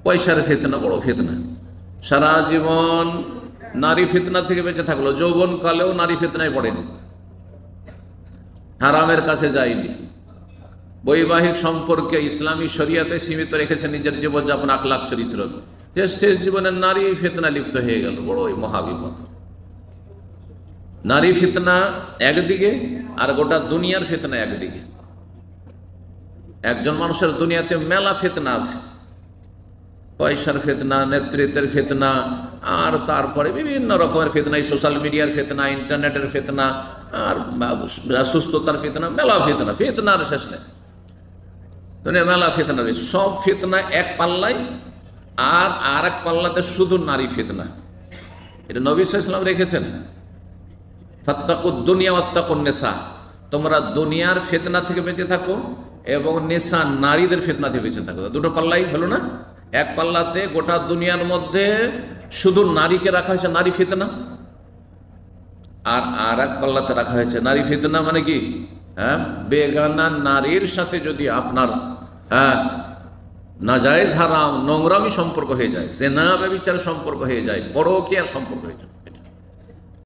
পয়সার ফিতনা বড় ফিতনা। সারা জীবন নারী ফিতনা থেকে বেঁচে থাকলো, যৌবনকালেও নারী ফিতনায় পড়েনি, হারামের কাছে যায়নি, বৈবাহিক সম্পর্কে ইসলামী শরিয়াতে সীমিত রেখেছে নিজের জীবনযাপন, আখলাক, চরিত্র। শেষ জীবনের নারী ফিতনা লিপ্ত হয়ে গেল, বড়ই মহাবিপদ। নারী ফিতনা একদিকে আর গোটা দুনিয়ার ফিতনা একদিকে। একজন মানুষের দুনিয়াতে মেলা ফিতনা আছে, পয়সার ফিতনা, নেতৃত্বের ফিতনা, আর তারপরে বিভিন্ন রকমের ফিতনা, সোশ্যাল মিডিয়ার ফিতনা, ইন্টারনেটের ফিতনা, আর সুস্থতার ফিতনা, মেলা ফিতনা, ফিতনার শেষ নেই। দুনিয়ার মেলা ফিতনা রয়েছে, সব ফিতনা এক পাল্লায়, আর এক পাল্লাতে শুধু নারী ফিতনা। এটা নবী সাল্লাল্লাহু আলাইহি ওয়াসাল্লাম রেখেছেন, ফাত্তাকুদ দুনিয়া ওয়াত্তাকুন নিসা, তোমরা দুনিয়ার ফিতনা থেকে বেঁচে থাকো এবং নিসা, নারীদের ফিতনা থেকে বেঁচে থাকো। দুটো পাল্লাই হলো না? এক পাল্লাতে গোটা দুনিয়ার মধ্যে শুধু নারীকে রাখা হয়েছে, নারী ফিতনা, আর এক পাল্লাতে রাখা হয়েছে নারী ফিতনা মানে কি? বেগানা নারীর সাথে যদি আপনার নাজায়েজ, হারাম, নোংরামি সম্পর্ক হয়ে যায়, জিনা, ব্যভিচার সম্পর্ক হয়ে যায়, পরকীয়ার সম্পর্ক হয়ে যায়,